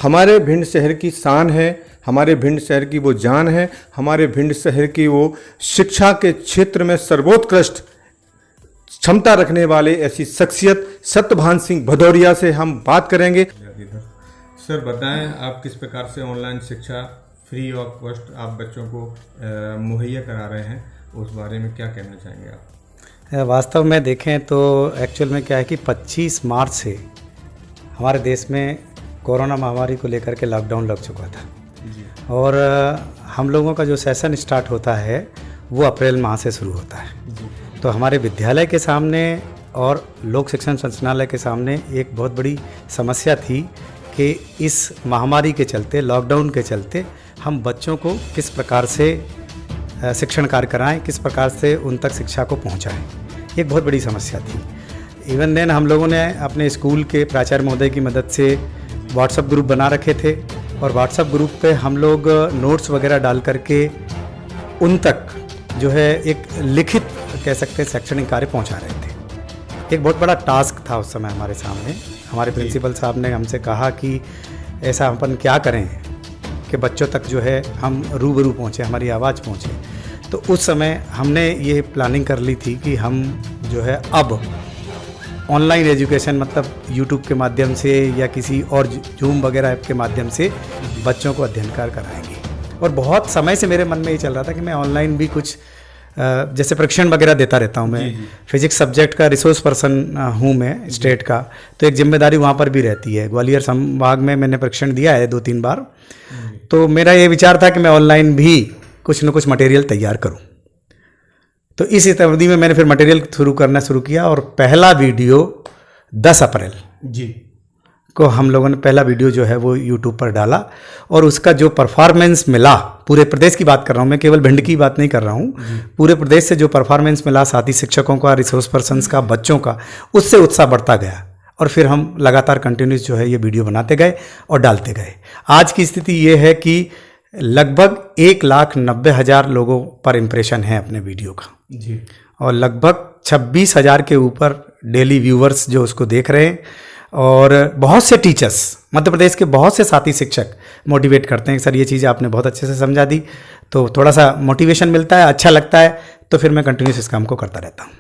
हमारे भिंड शहर की शान है, हमारे भिंड शहर की वो जान है, हमारे भिंड शहर की वो शिक्षा के क्षेत्र में सर्वोत्कृष्ट क्षमता रखने वाले ऐसी शख्सियत सत्यभान सिंह भदौरिया से हम बात करेंगे। सर बताएं, आप किस प्रकार से ऑनलाइन शिक्षा फ्री ऑफ कॉस्ट आप बच्चों को मुहैया करा रहे हैं, उस बारे में क्या कहना चाहेंगे आप? वास्तव में देखें तो एक्चुअल में क्या है कि 25 मार्च से हमारे देश में कोरोना महामारी को लेकर के लॉकडाउन लग चुका था और हम लोगों का जो सेशन स्टार्ट होता है वो अप्रैल माह से शुरू होता है। तो हमारे विद्यालय के सामने और लोक शिक्षण संचालनालय के सामने एक बहुत बड़ी समस्या थी कि इस महामारी के चलते, लॉकडाउन के चलते हम बच्चों को किस प्रकार से शिक्षण कार्य कराएं, किस प्रकार से उन तक शिक्षा को पहुंचाएं, एक बहुत बड़ी समस्या थी। इवन देन हम लोगों ने अपने स्कूल के प्राचार्य महोदय की मदद से व्हाट्सएप ग्रुप बना रखे थे और व्हाट्सएप ग्रुप पे हम लोग नोट्स वगैरह डाल करके उन तक जो है एक लिखित कह सकते हैं शैक्षणिक कार्य पहुंचा रहे थे। एक बहुत बड़ा टास्क था उस समय हमारे सामने। हमारे प्रिंसिपल साहब ने हमसे कहा कि ऐसा अपन क्या करें कि बच्चों तक जो है हम रूबरू पहुँचे, हमारी आवाज़ पहुँचे। तो उस समय हमने ये प्लानिंग कर ली थी कि हम जो है अब ऑनलाइन एजुकेशन मतलब यूट्यूब के माध्यम से या किसी और जूम वगैरह ऐप के माध्यम से बच्चों को अध्ययन कार्य कराएंगे। और बहुत समय से मेरे मन में ये चल रहा था कि मैं ऑनलाइन भी कुछ जैसे प्रशिक्षण वगैरह देता रहता हूँ। मैं फिजिक्स सब्जेक्ट का रिसोर्स पर्सन हूँ मैं स्टेट का, तो एक जिम्मेदारी वहाँ पर भी रहती है। ग्वालियर संभाग में मैंने प्रशिक्षण दिया है 2-3 बार। तो मेरा ये विचार था कि मैं ऑनलाइन भी कुछ न कुछ मटेरियल तैयार करूँ। तो इस अवधि में मैंने फिर मटेरियल करना शुरू किया और पहला वीडियो 10 अप्रैल को हम लोगों ने पहला वीडियो जो है वो यूट्यूब पर डाला और उसका जो परफॉर्मेंस मिला, पूरे प्रदेश की बात कर रहा हूँ मैं, केवल भिंड की बात नहीं कर रहा हूँ, पूरे प्रदेश से जो परफॉर्मेंस मिला, साथी शिक्षकों का, रिसोर्स पर्सन्स का, बच्चों का, उससे उत्साह बढ़ता गया और फिर हम लगातार कंटिन्यूस जो है ये वीडियो बनाते गए और डालते गए। आज की स्थिति ये है कि लगभग 1,90,000 लोगों पर इम्प्रेशन है अपने वीडियो का जी, और लगभग 26,000 के ऊपर डेली व्यूवर्स जो उसको देख रहे हैं। और बहुत से टीचर्स, मध्य प्रदेश के बहुत से साथी शिक्षक मोटिवेट करते हैं कि सर ये चीज़ आपने बहुत अच्छे से समझा दी, तो थोड़ा सा मोटिवेशन मिलता है, अच्छा लगता है, तो फिर मैं कंटिन्यूस इस काम को करता रहता हूँ।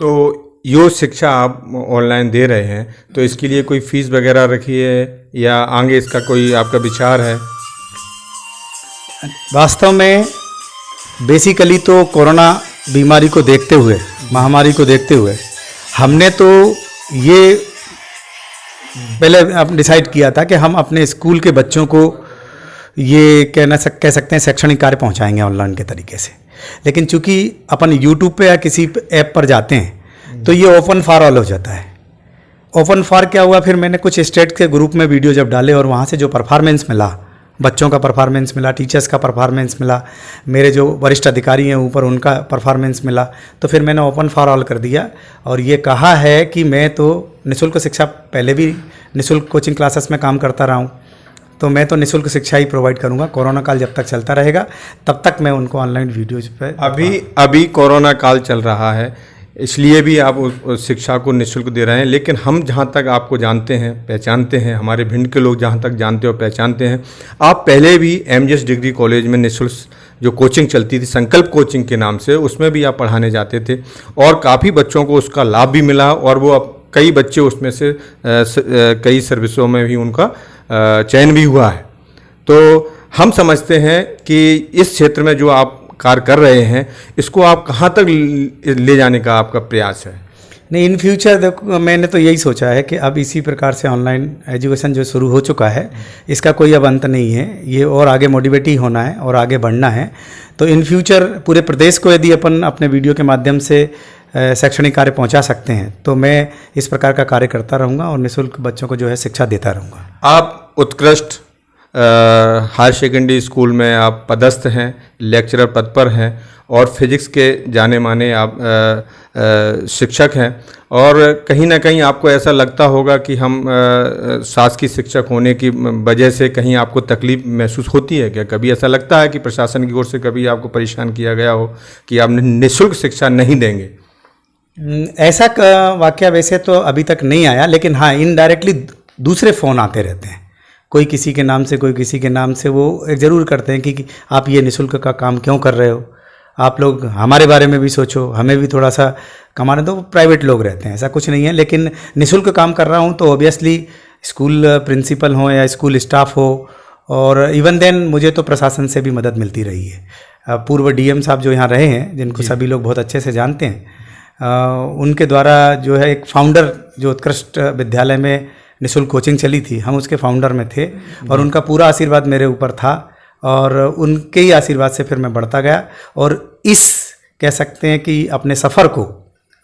तो यो शिक्षा आप ऑनलाइन दे रहे हैं, तो इसके लिए कोई फीस वगैरह रखी है या आगे इसका कोई आपका विचार है? वास्तव में बेसिकली तो कोरोना बीमारी को देखते हुए, महामारी को देखते हुए हमने तो ये पहले अब डिसाइड किया था कि हम अपने स्कूल के बच्चों को ये कह सकते हैं शैक्षणिक कार्य पहुंचाएंगे ऑनलाइन के तरीके से। लेकिन चूंकि अपन यूट्यूब पे या किसी ऐप पर जाते हैं तो ये ओपन फॉर ऑल हो जाता है। ओपन फॉर क्या हुआ, फिर मैंने कुछ स्टेट के ग्रुप में वीडियो जब डाले और वहाँ से जो परफॉर्मेंस मिला, बच्चों का परफॉर्मेंस मिला, टीचर्स का परफॉर्मेंस मिला, मेरे जो वरिष्ठ अधिकारी हैं ऊपर उनका परफॉर्मेंस मिला, तो फिर मैंने ओपन फॉर ऑल कर दिया और ये कहा है कि मैं तो निःशुल्क शिक्षा, पहले भी निःशुल्क कोचिंग क्लासेस में काम करता रहा हूँ, तो मैं तो निःशुल्क शिक्षा ही प्रोवाइड करूँगा। कोरोना काल जब तक चलता रहेगा तब तक मैं उनको ऑनलाइन वीडियोज पे अभी कोरोना काल चल रहा है, इसलिए भी आप उस शिक्षा को निःशुल्क दे रहे हैं। लेकिन हम जहाँ तक आपको जानते हैं, पहचानते हैं, हमारे भिंड के लोग जहाँ तक जानते और पहचानते हैं, आप पहले भी एमजीएस डिग्री कॉलेज में निःशुल्क जो कोचिंग चलती थी संकल्प कोचिंग के नाम से, उसमें भी आप पढ़ाने जाते थे और काफ़ी बच्चों को उसका लाभ भी मिला और वो अब कई बच्चे उसमें से कई सर्विसों में भी उनका चयन भी हुआ है। तो हम समझते हैं कि इस क्षेत्र में जो आप कार्य कर रहे हैं, इसको आप कहाँ तक ले जाने का आपका प्रयास है? नहीं, इन फ्यूचर देखो मैंने तो यही सोचा है कि अब इसी प्रकार से ऑनलाइन एजुकेशन जो शुरू हो चुका है, इसका कोई अब अंत नहीं है, ये और आगे मोटिवेट ही होना है और आगे बढ़ना है। तो इन फ्यूचर पूरे प्रदेश को यदि अपन अपने वीडियो के माध्यम से शैक्षणिक कार्य पहुंचा सकते हैं तो मैं इस प्रकार का कार्य करता रहूँगा और निःशुल्क बच्चों को जो है शिक्षा देता रहूँगा। आप उत्कृष्ट हायर सेकेंडरी स्कूल में आप पदस्थ हैं, लेक्चरर पद पर हैं और फिजिक्स के जाने माने आप शिक्षक हैं और कहीं ना कहीं आपको ऐसा लगता होगा कि हम शासकीय शिक्षक होने की वजह से कहीं आपको तकलीफ महसूस होती है क्या? कभी ऐसा लगता है कि प्रशासन की ओर से कभी आपको परेशान किया गया हो कि आप निःशुल्क शिक्षा नहीं देंगे? ऐसा वाकया वैसे तो अभी तक नहीं आया, लेकिन हाँ इनडायरेक्टली दूसरे फ़ोन आते रहते हैं कोई किसी के नाम से, कोई किसी के नाम से वो एक ज़रूर करते हैं कि आप ये निःशुल्क का काम क्यों कर रहे हो, आप लोग हमारे बारे में भी सोचो, हमें भी थोड़ा सा कमाने दो। प्राइवेट लोग रहते हैं, ऐसा कुछ नहीं है, लेकिन निःशुल्क काम कर रहा हूँ तो ऑब्वियसली स्कूल प्रिंसिपल हो या स्कूल स्टाफ हो, और इवन देन मुझे तो प्रशासन से भी मदद मिलती रही है। पूर्व डीएम साहब जो यहाँ रहे हैं, जिनको सभी लोग बहुत अच्छे से जानते हैं, उनके द्वारा जो है एक फाउंडर, जो उत्कृष्ट विद्यालय में निःशुल्क कोचिंग चली थी, हम उसके फाउंडर में थे, और उनका पूरा आशीर्वाद मेरे ऊपर था, और उनके ही आशीर्वाद से फिर मैं बढ़ता गया। और इस कह सकते हैं कि अपने सफ़र को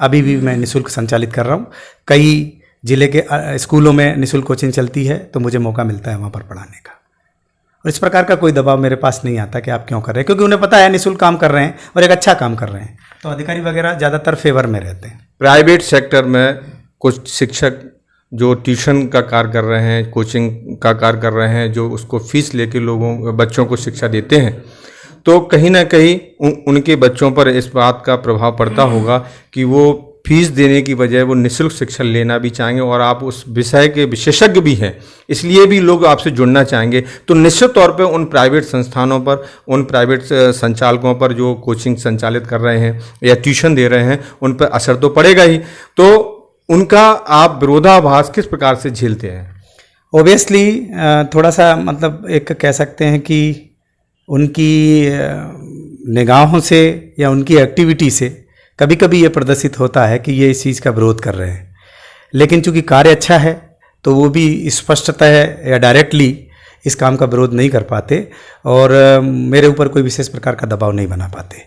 अभी भी मैं निःशुल्क संचालित कर रहा हूँ। कई ज़िले के स्कूलों में निःशुल्क कोचिंग चलती है, तो मुझे मौका मिलता है वहाँ पर पढ़ाने का, और इस प्रकार का कोई दबाव मेरे पास नहीं आता कि आप क्यों कर रहे हैं, क्योंकि उन्हें पता है निःशुल्क काम कर रहे हैं और एक अच्छा काम कर रहे हैं, तो अधिकारी वगैरह ज़्यादातर फेवर में रहते हैं। प्राइवेट सेक्टर में कुछ शिक्षक जो ट्यूशन का कार्य कर रहे हैं, कोचिंग का कार्य कर रहे हैं, जो उसको फीस लेके बच्चों को शिक्षा देते हैं, तो कहीं ना कहीं उनके बच्चों पर इस बात का प्रभाव पड़ता होगा कि वो फीस देने की बजाय वो निःशुल्क शिक्षा लेना भी चाहेंगे, और आप उस विषय के विशेषज्ञ भी हैं, इसलिए भी लोग आपसे जुड़ना चाहेंगे। तो निश्चित तौर पे उन प्राइवेट संस्थानों पर, उन प्राइवेट संचालकों पर जो कोचिंग संचालित कर रहे हैं या ट्यूशन दे रहे हैं, उन पर असर तो पड़ेगा ही। तो उनका आप विरोधाभास किस प्रकार से झेलते हैं? ओबियसली थोड़ा सा मतलब एक कह सकते हैं कि उनकी निगाहों से या उनकी एक्टिविटी से कभी कभी ये प्रदर्शित होता है कि ये इस चीज़ का विरोध कर रहे हैं, लेकिन चूंकि कार्य अच्छा है तो वो भी स्पष्टतः या डायरेक्टली इस काम का विरोध नहीं कर पाते, और मेरे ऊपर कोई विशेष प्रकार का दबाव नहीं बना पाते।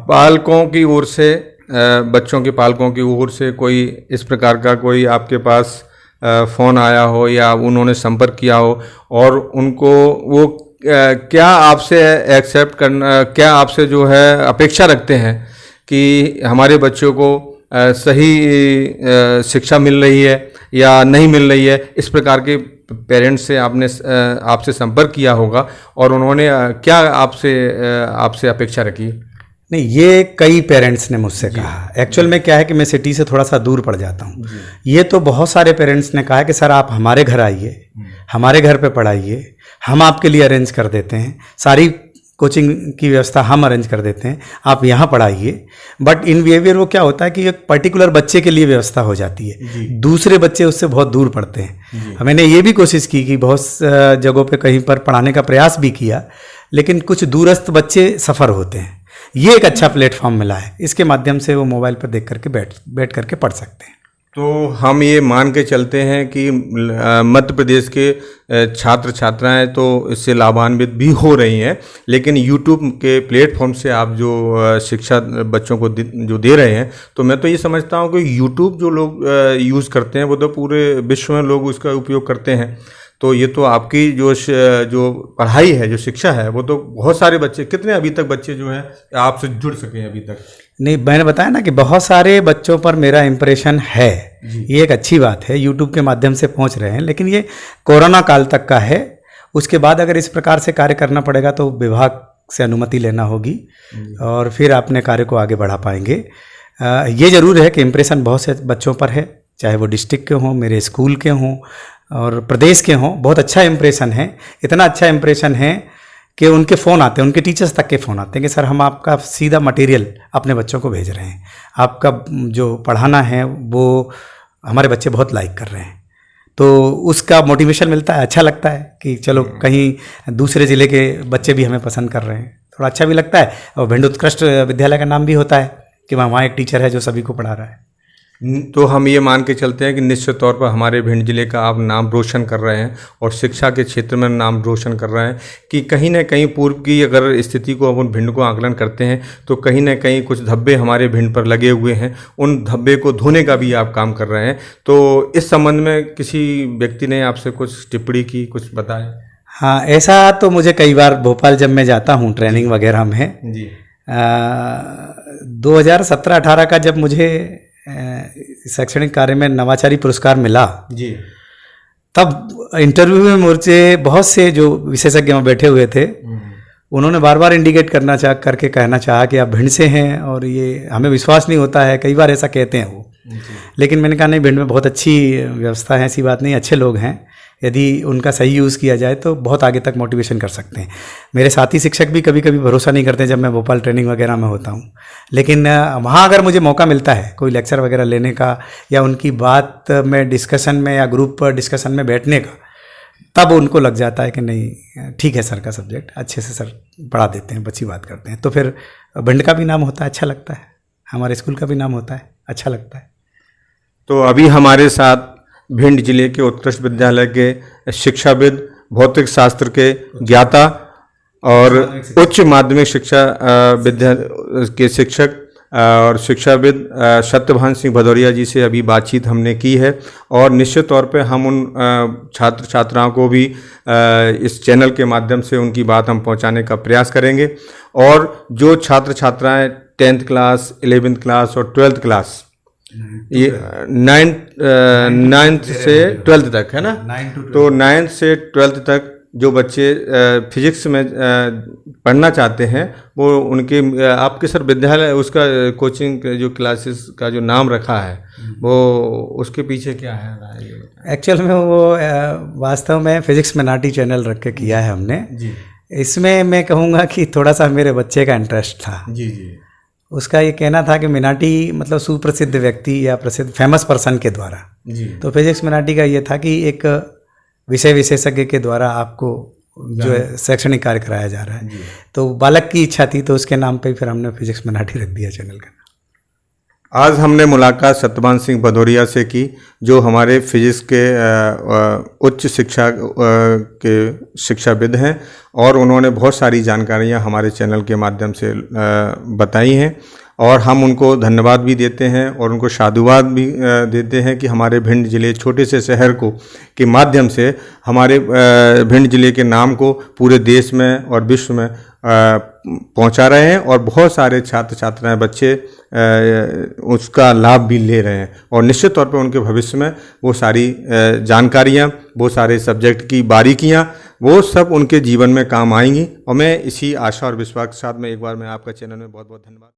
पालकों की ओर से, बच्चों के पालकों की ओर से कोई इस प्रकार का कोई आपके पास फ़ोन आया हो या उन्होंने संपर्क किया हो, और उनको वो क्या आपसे एक्सेप्ट करना, क्या आपसे जो है अपेक्षा रखते हैं कि हमारे बच्चों को सही शिक्षा मिल रही है या नहीं मिल रही है? इस प्रकार के पेरेंट्स से आपसे संपर्क किया होगा, और उन्होंने क्या आपसे अपेक्षा रखी? नहीं, ये कई पेरेंट्स ने मुझसे कहा। एक्चुअल में क्या है कि मैं सिटी से थोड़ा सा दूर पड़ जाता हूँ। ये तो बहुत सारे पेरेंट्स ने कहा है कि सर आप हमारे घर आइए, हमारे घर पे पढ़ाइए, हम आपके लिए अरेंज कर देते हैं, सारी कोचिंग की व्यवस्था हम अरेंज कर देते हैं, आप यहाँ पढ़ाइए। बट इन बिहेवियर वो क्या होता है कि एक पर्टिकुलर बच्चे के लिए व्यवस्था हो जाती है, दूसरे बच्चे उससे बहुत दूर पढ़ते हैं। मैंने ये भी कोशिश की कि बहुत जगहों पे कहीं पर पढ़ाने का प्रयास भी किया, लेकिन कुछ दूरस्थ बच्चे सफ़र होते हैं। ये एक अच्छा प्लेटफॉर्म मिला है, इसके माध्यम से वो मोबाइल पर देख करके बैठ करके पढ़ सकते हैं। तो हम ये मान के चलते हैं कि मध्य प्रदेश के छात्र छात्राएं तो इससे लाभान्वित भी हो रही हैं, लेकिन यूट्यूब के प्लेटफॉर्म से आप जो शिक्षा बच्चों को जो दे रहे हैं, तो मैं तो ये समझता हूँ कि यूट्यूब जो लोग यूज़ करते हैं वो तो पूरे विश्व में लोग उसका उपयोग करते हैं। तो ये तो आपकी जो पढ़ाई है, जो शिक्षा है, वो तो बहुत सारे बच्चे, कितने अभी तक बच्चे जो हैं आपसे जुड़ सके हैं अभी तक? नहीं, मैंने बताया ना कि बहुत सारे बच्चों पर मेरा इम्प्रेशन है, ये एक अच्छी बात है, यूट्यूब के माध्यम से पहुंच रहे हैं। लेकिन ये कोरोना काल तक का है, उसके बाद अगर इस प्रकार से कार्य करना पड़ेगा तो विभाग से अनुमति लेना होगी, और फिर अपने कार्य को आगे बढ़ा पाएंगे। ये ज़रूर है कि इम्प्रेशन बहुत से बच्चों पर है, चाहे वो डिस्ट्रिक्ट के हों, मेरे स्कूल के हों और प्रदेश के हों, बहुत अच्छा इम्प्रेशन है। इतना अच्छा इम्प्रेशन है कि उनके फ़ोन आते हैं, उनके टीचर्स तक के फ़ोन आते हैं कि सर हम आपका सीधा मटेरियल अपने बच्चों को भेज रहे हैं, आपका जो पढ़ाना है वो हमारे बच्चे बहुत लाइक कर रहे हैं। तो उसका मोटिवेशन मिलता है, अच्छा लगता है कि चलो कहीं दूसरे ज़िले के बच्चे भी हमें पसंद कर रहे हैं, थोड़ा अच्छा भी लगता है। और भिंड उत्कृष्ट विद्यालय का नाम भी होता है कि वहाँ एक टीचर है जो सभी को पढ़ा रहा है। तो हम ये मान के चलते हैं कि निश्चित तौर पर हमारे भिंड जिले का आप नाम रोशन कर रहे हैं, और शिक्षा के क्षेत्र में नाम रोशन कर रहे हैं कि कहीं ना कहीं पूर्व की अगर स्थिति को अपन भिंड को आकलन करते हैं तो कहीं ना कहीं कुछ धब्बे हमारे भिंड पर लगे हुए हैं, उन धब्बे को धोने का भी आप काम कर रहे हैं। तो इस संबंध में किसी व्यक्ति ने आपसे कुछ टिप्पणी की, कुछ बताया? हाँ, ऐसा तो मुझे कई बार भोपाल जब मैं जाता हूँ ट्रेनिंग वगैरह में जी, 2017-18 का जब मुझे शैक्षणिक कार्य में नवाचारी पुरस्कार मिला जी, तब इंटरव्यू में मुझे बहुत से जो विशेषज्ञ में बैठे हुए थे, उन्होंने बार बार इंडिकेट करके कहना चाहा कि आप भिंड से हैं, और ये हमें विश्वास नहीं होता है, कई बार ऐसा कहते हैं वो। लेकिन मैंने कहा नहीं, भिंड में बहुत अच्छी व्यवस्था है, ऐसी बात नहीं, अच्छे लोग हैं, यदि उनका सही यूज़ किया जाए तो बहुत आगे तक मोटिवेशन कर सकते हैं। मेरे साथी शिक्षक भी कभी कभी भरोसा नहीं करते जब मैं भोपाल ट्रेनिंग वगैरह में होता हूँ, लेकिन वहाँ अगर मुझे मौका मिलता है कोई लेक्चर वगैरह लेने का या उनकी बात में डिस्कशन में या ग्रुप डिस्कशन में बैठने का, तब उनको लग जाता है कि नहीं ठीक है सर का सब्जेक्ट अच्छे से सर पढ़ा देते हैं, अच्छी बात करते हैं, तो फिर भिंड का भी नाम होता है, अच्छा लगता है, हमारे स्कूल का भी नाम होता है, अच्छा लगता है। तो अभी हमारे साथ भिंड जिले के उत्कृष्ट विद्यालय के शिक्षाविद, भौतिक शास्त्र के ज्ञाता और उच्च माध्यमिक शिक्षा विद्यालय के शिक्षक और शिक्षाविद सत्यभान सिंह भदौरिया जी से अभी बातचीत हमने की है, और निश्चित तौर पे हम उन छात्र छात्राओं को भी इस चैनल के माध्यम से उनकी बात हम पहुंचाने का प्रयास करेंगे। और जो छात्र छात्राएं 10th क्लास, 11th क्लास और 12th क्लास, ये 9th से 12th तक है ना, तो 9th से 12th तक जो बच्चे फिजिक्स में पढ़ना चाहते हैं वो उनके आपके सर विद्यालय उसका कोचिंग जो क्लासेस का जो नाम रखा है वो उसके पीछे क्या है? एक्चुअल में वो वास्तव में फिजिक्स मिनाटी चैनल रख के किया है हमने जी। इसमें मैं कहूँगा कि थोड़ा सा मेरे बच्चे का इंटरेस्ट था जी जी। उसका ये कहना था कि मिनाटी मतलब सुप्रसिद्ध व्यक्ति या प्रसिद्ध फेमस पर्सन के द्वारा जी। तो फिजिक्स मिनाटी का ये था कि एक विषय विशेषज्ञ के द्वारा आपको जो है शैक्षणिक कार्य कराया जा रहा है, तो बालक की इच्छा थी तो उसके नाम पे फिर हमने फिजिक्स मिनाटी रख दिया चैनल का। आज हमने मुलाकात सत्यभान सिंह भदौरिया से की, जो हमारे फिजिक्स के उच्च शिक्षा के शिक्षाविद हैं, और उन्होंने बहुत सारी जानकारियां हमारे चैनल के माध्यम से बताई हैं, और हम उनको धन्यवाद भी देते हैं और उनको साधुवाद भी देते हैं कि हमारे भिंड जिले छोटे से शहर को के माध्यम से हमारे भिंड जिले के नाम को पूरे देश में और विश्व में पहुंचा रहे हैं, और बहुत सारे छात्र छात्राएं बच्चे उसका लाभ भी ले रहे हैं, और निश्चित तौर पर उनके भविष्य में वो सारी जानकारियां, वो सारे सब्जेक्ट की बारीकियां, वो सब उनके जीवन में काम आएंगी। और मैं इसी आशा और विश्वास के साथ में एक बार मैं आपका चैनल में बहुत बहुत धन्यवाद।